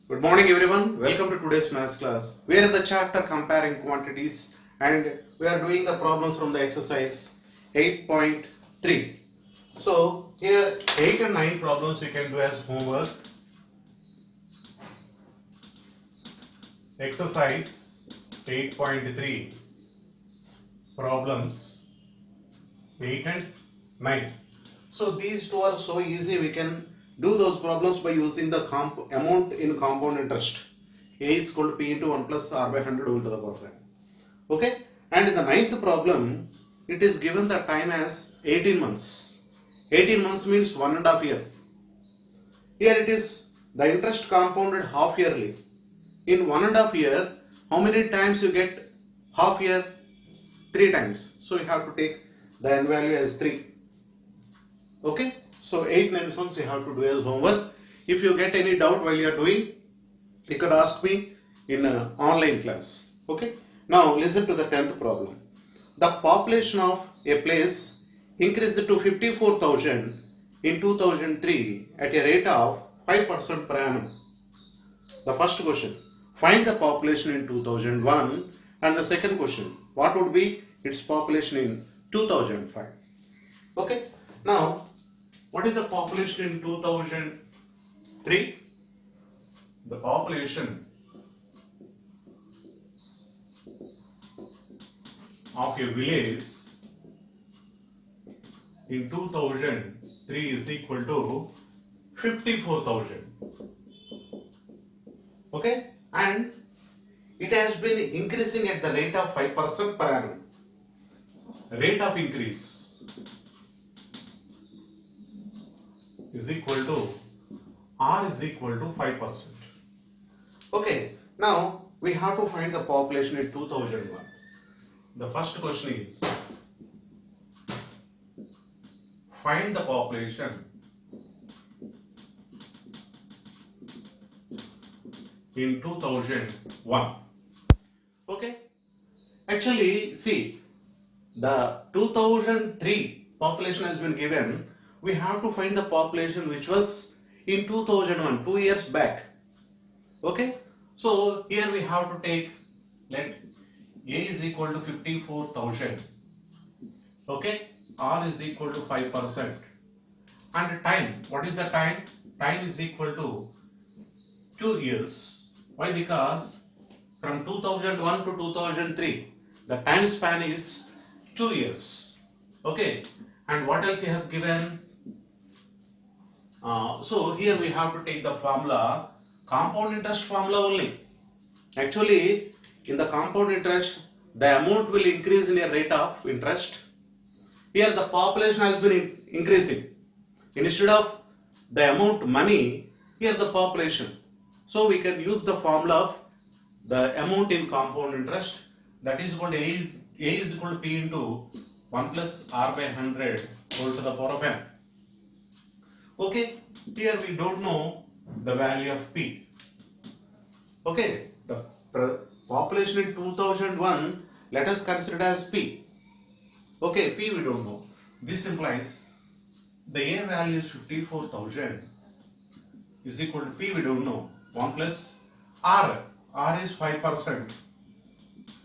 Good morning everyone. Welcome to today's maths class. We are in the chapter comparing quantities and we are doing the problems from the exercise 8.3. So here 8 and 9 problems we can do as homework. Exercise 8.3 problems 8 and 9. So these two are so easy, we can do those problems by using the amount in compound interest. A is equal to P into 1 plus R by 100 whole to the power 5. Okay, and in the ninth problem, it is given the time as 18 months. 18 months means 1.5 year. Here it is the interest compounded half yearly. In 1.5 year, how many times you get half year? 3 times. So you have to take the n value as 3. Okay, so 8 9 ones you have to do as homework. If you get any doubt while you are doing, you can ask me in an online class. Okay, now listen to the 10th problem. The population of a place increased to 54,000 in 2003 at a rate of 5% per annum. The first question, find the population in 2001, and the second question, what would be its population in 2005. Okay, now what is the population in 2003? The population of a village in 2003 is equal to 54,000. Okay, and it has been increasing at the rate of 5% per annum. Rate of increase is equal to R is equal to 5%. Okay, now we have to find the population in 2001. The first question is, find the population in 2001. Okay, actually see, the 2003 population has been given. We have to find the population which was in 2001, 2 years back. Okay, so here we have to take, let A is equal to 54,000. Okay, R is equal to 5%. And time, what is the time? Time is equal to 2 years. Why? Because from 2001 to 2003, the time span is 2 years. Okay, and what else he has given? So here we have to take the formula, compound interest formula only. Actually, in the compound interest, the amount will increase in a rate of interest. Here the population has been increasing. Instead of the amount money, here the population. So we can use the formula of the amount in compound interest, that is equal to A is equal to P into 1 plus R by 100 whole to the power of n. Okay, here we don't know the value of P. Okay, the population in 2001, let us consider as P. Okay, P we don't know. This implies the A value is 54,000 is equal to P we don't know, 1 plus R. R is 5%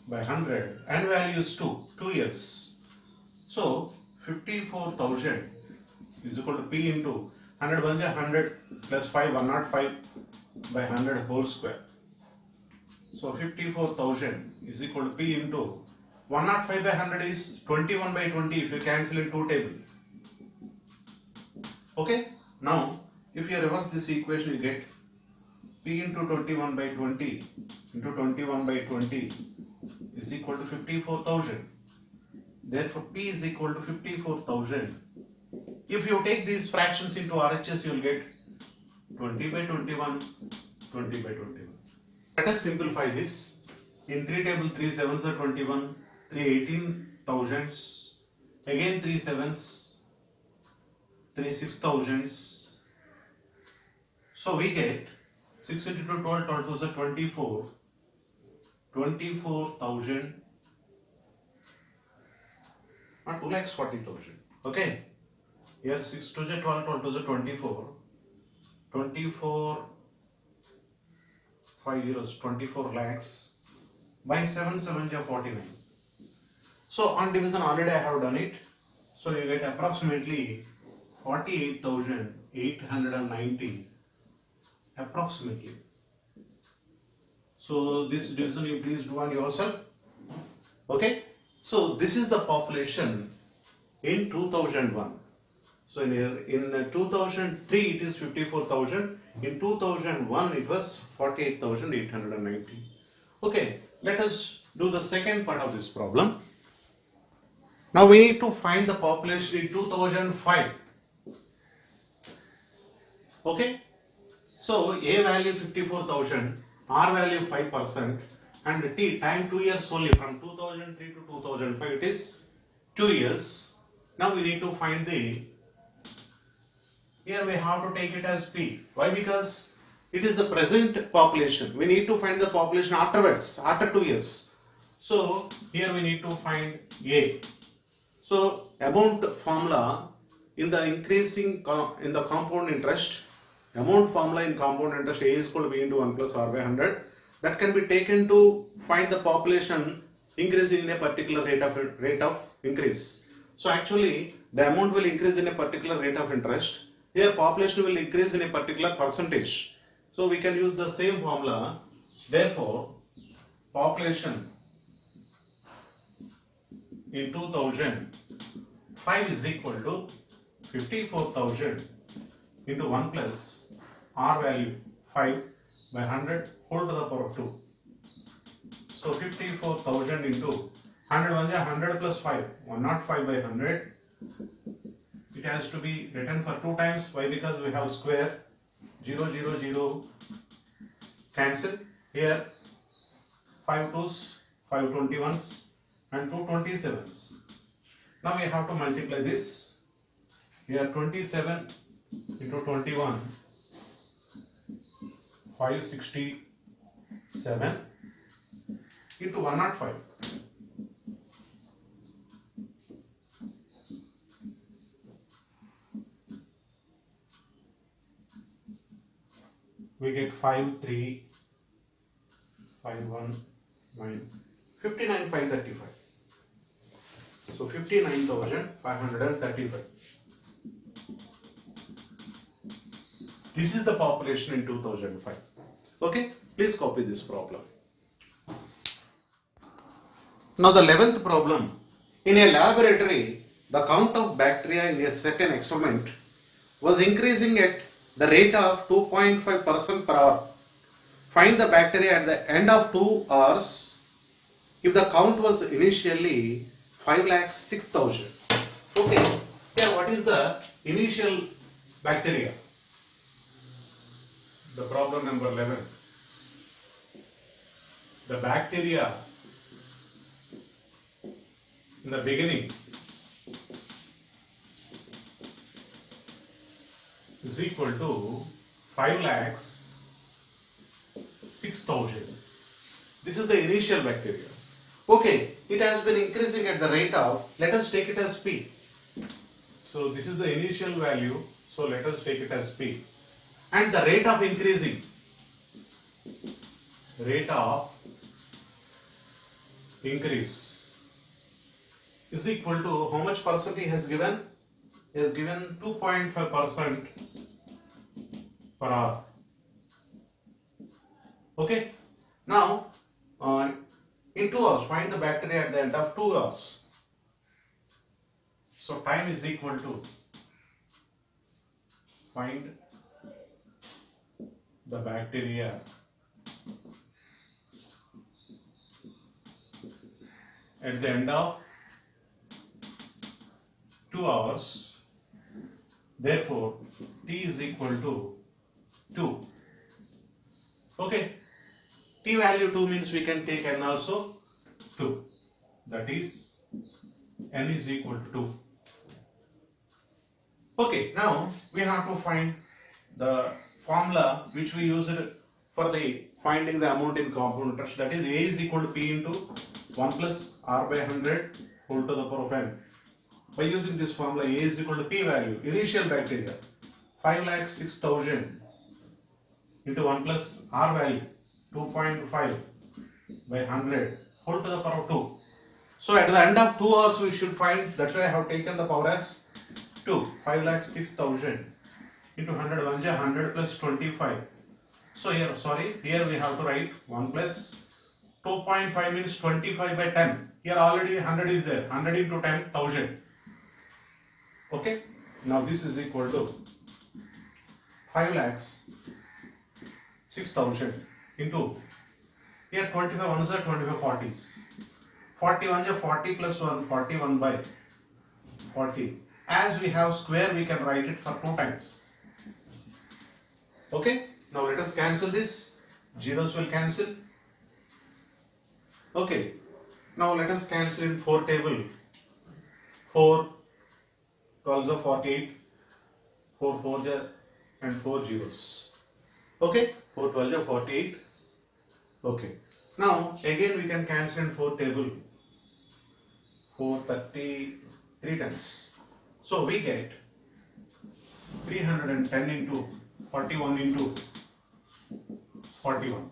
by 100, and value is 2 years. So 54,000 is equal to P into 100 plus 5, 105 by 100 whole square. So 54,000 is equal to P into 105 by 100 is 21 by 20 if you cancel in two tables. Okay, now if you reverse this equation, you get P into 21 by 20 into 21 by 20 is equal to 54,000. Therefore, P is equal to 54,000. If you take these fractions into RHS, you will get 20 by 21, 20 by 21. Let us simplify this. In 3 table, 3 sevens are 21, 3 18,000s, again 3 sevens, 3 6,000s. So we get 6 into 12, 12 are 24, 24,000 and 2 lakhs 40,000. Okay, here 6 to 12, 12 to 24, 24 5 zeros 24 lakhs by 7 7 49. So on division already I have done it. So you get approximately 48,890 approximately. So this division you please do on yourself. Okay. So this is the population in 2001. So in 2003 it is 54,000. In 2001 it was 48,890. Okay. Let us do the second part of this problem. Now we need to find the population in 2005. Okay. So A value 54,000, R value 5%, and T time 2 years only, from 2003 to 2005 it is 2 years. Now we need to find the, here we have to take it as P. Why? Because it is the present population. We need to find the population afterwards, after 2 years. So here we need to find A. So amount formula in the increasing in the compound interest, amount formula in compound interest, A is equal to B into 1 plus R by 100, that can be taken to find the population increasing in a particular rate of increase. So actually the amount will increase in a particular rate of interest. Here population will increase in a particular percentage. So we can use the same formula. Therefore population in 2005 is equal to 54,000 into 1 plus R value 5 by 100 whole to the power of 2. So 54,000 into 100 plus 5, 105 by 100. It has to be written for 2 times. Why? Because we have square. 0 0 0 cancel. Here 5 2s, 5 21s and 2 27s. Now we have to multiply this. Here 27 into 21, 567 into 105. We get 53,519, 59,535. So 59,535. This is the population in 2005. Okay, please copy this problem. Now the 11th problem. In a laboratory, the count of bacteria in a certain experiment was increasing at the rate of 2.5% per hour. Find the bacteria at the end of 2 hours if the count was initially 5,06,000. Okay, here what is the initial bacteria? The problem number 11. The bacteria in the beginning is equal to 5,06,000. This is the initial bacteria. Okay, it has been increasing at the rate of, let us take it as P. So this is the initial value, so let us take it as P. And the rate of increasing, rate of increase is equal to, how much percent he has given? He has given 2.5% per hour. Okay, now in 2 hours, find the bacteria at the end of 2 hours. So time is equal to, find the bacteria at the end of 2 hours. Therefore, T is equal to 2. Okay, T value 2 means we can take N also 2. That is, N is equal to 2. Okay, now we have to find the formula which we used for the finding the amount in compound interest, that is A is equal to P into 1 plus R by 100 whole to the power of N. By using this formula, A is equal to P value, initial bacteria 5,06,000 into 1 plus R value 2.5 by 100 whole to the power of 2. So at the end of 2 hours we should find, that's why I have taken the power as 2. 5,06,000 into 100, 100 plus 25. So here, here we have to write 1 plus 2.5 means 25 by 10. Here already 100 is there. 100 into 10, 1000. Okay. Now this is equal to 5,06,000 into, here 25 ones are 25 40s. 41 is 40 plus 1, 41 by 40. As we have square, we can write it for 2 times. Okay. Now let us cancel this. Zeros will cancel. Okay. Now let us cancel in 4 table. 4 12s are 48. 4 4s are and 4 zeros. Okay. 4 12s are 48. Okay. Now again we can cancel in 4 table. 4 33 times. So we get 310 into 41 into 41.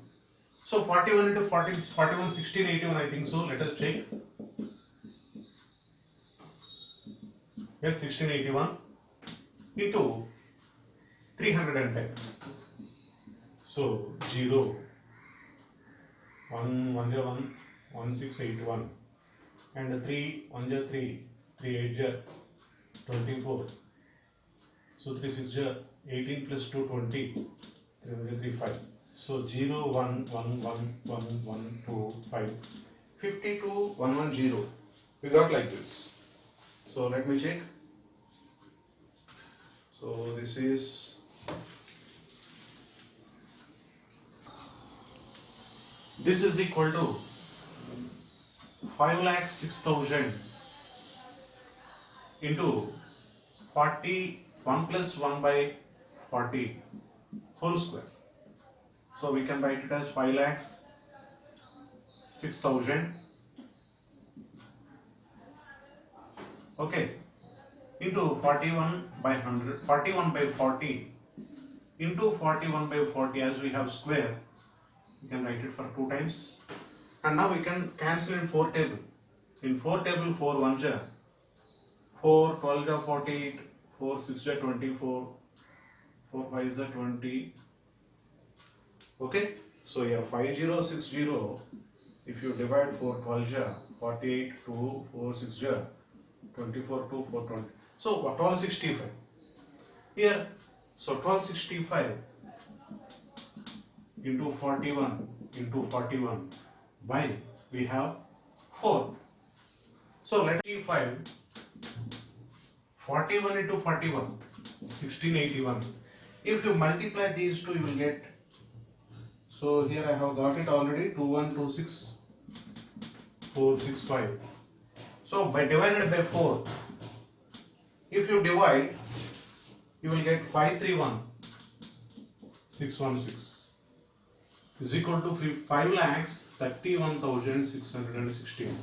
So 41 into 40 is 41, 1681 I think so. Let us check. Yes, 1681 into 310. So 0, 1, 1, 1, 1681 and 3, 1, 3, 3, 8, 24. So 3, 6, 18 plus 2, 20, 3, 5. So 0, 1, 1, 1, 1, 1, 2, 5, 52, 1, 1, 0. We got like this. So let me check. So this is equal to 5,06,000 into 40, 1 plus 1 by 40 whole square. So we can write it as 5,06,000, okay, into 41 by 100, 41 by 40 into 41 by 40. As we have square, we can write it for 2 times. And now we can cancel in 4 table. In 4 table, 4 1s are 4, 12 are 48, 4 6 are 24, 4 5 are 20. Okay, so here 5060. If you divide 4 12 are 48, 2 4 6 are 24, 2 4 20. So 1265 here. So 1265 into 41 by we have 4. So let's see 41 into 41, 1681. If you multiply these two, you will get. So here I have got it already, 2126 465. So by divided by 4, if you divide, you will get 531 616 is equal to 5,31,616.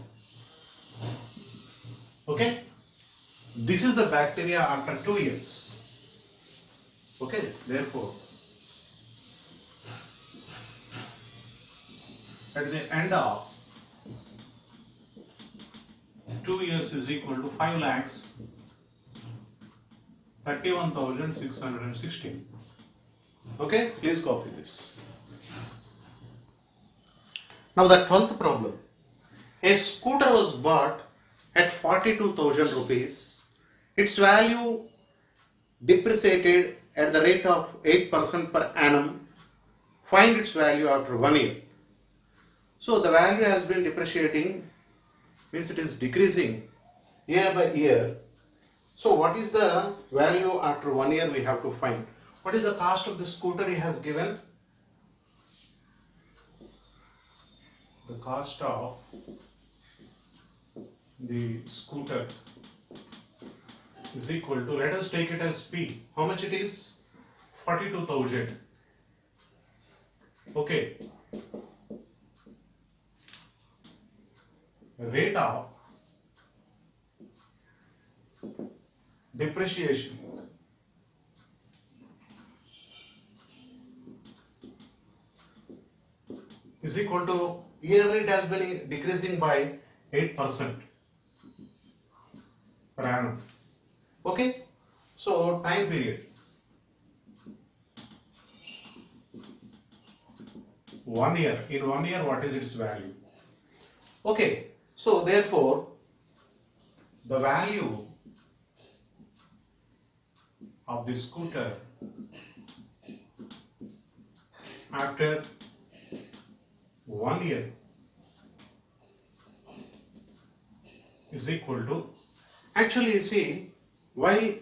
Okay, this is the bacteria after 2 years. Okay, therefore at the end of 2 years is equal to 5,31,616. Okay, please copy this. Now the 12th problem. A scooter was bought at 42,000 rupees. Its value depreciated at the rate of 8% per annum. Find its value after 1 year. So the value has been depreciating, means it is decreasing year by year. So what is the value after 1 year we have to find. What is the cost of the scooter he has given? The cost of the scooter is equal to, let us take it as P. How much it is? 42,000. Okay. Rate of depreciation is equal to, yearly it has been decreasing by 8% per annum. Okay, so time period 1 year. In 1 year, what is its value? Okay, so therefore the value of the scooter after 1 year is equal to, actually you see, while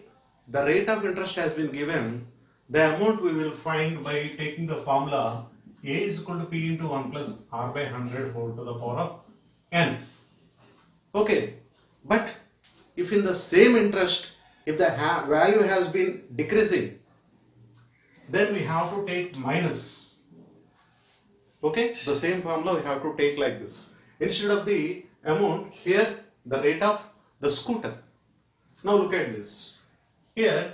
the rate of interest has been given, the amount we will find by taking the formula A is equal to P into 1 plus R by 100 whole to the power of N. Okay, but if in the same interest, if the value has been decreasing, then we have to take minus. Okay, the same formula we have to take like this. Instead of the amount, here the rate of the scooter. Now look at this. Here,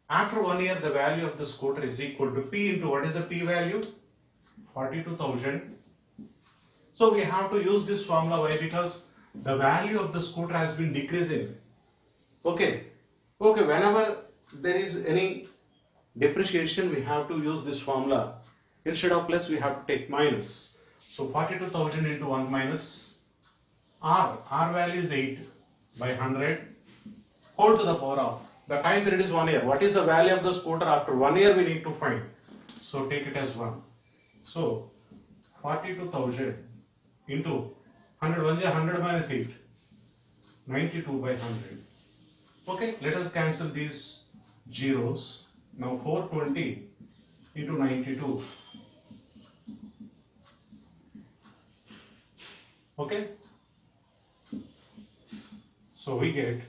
after 1 year, the value of the scooter is equal to P into, what is the P value? 42,000. So we have to use this formula. Why? Because the value of the scooter has been decreasing. Okay. Okay, whenever there is any depreciation, we have to use this formula. Instead of plus, we have to take minus. So 42,000 into 1 minus R. R value is 8 by 100 whole to the power of, the time period is 1 year. What is the value of the scooter after 1 year we need to find. So take it as 1. So 42,000 into 100, 100 minus 8, 92 by 100. Okay, let us cancel these zeros. Now 420 into 92. Okay, so we get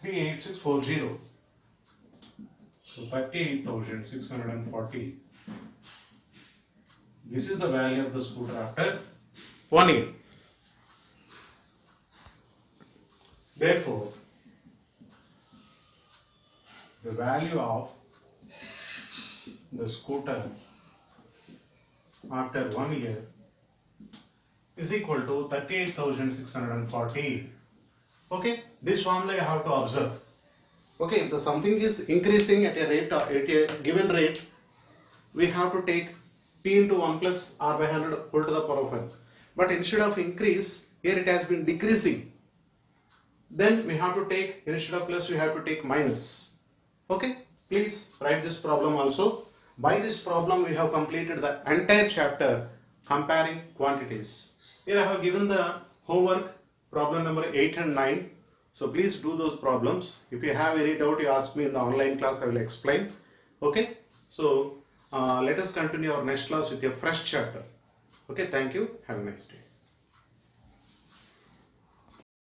38640. So 38,640. This is the value of the scooter after 1 year. Therefore, the value of the scooter after 1 year is equal to 38,640. Okay, this formula you have to observe. Okay, if the something is increasing at a rate at a given rate, we have to take P into 1 plus R by 100 whole to the power of n. But instead of increase, here it has been decreasing. Then we have to take, instead of plus, we have to take minus. Okay, please write this problem also. By this problem, we have completed the entire chapter comparing quantities. Here I have given the homework, problem number 8 and 9. So please do those problems. If you have any doubt, you ask me in the online class, I will explain. Okay, so let us continue our next class with a fresh chapter. Okay, thank you. Have a nice day.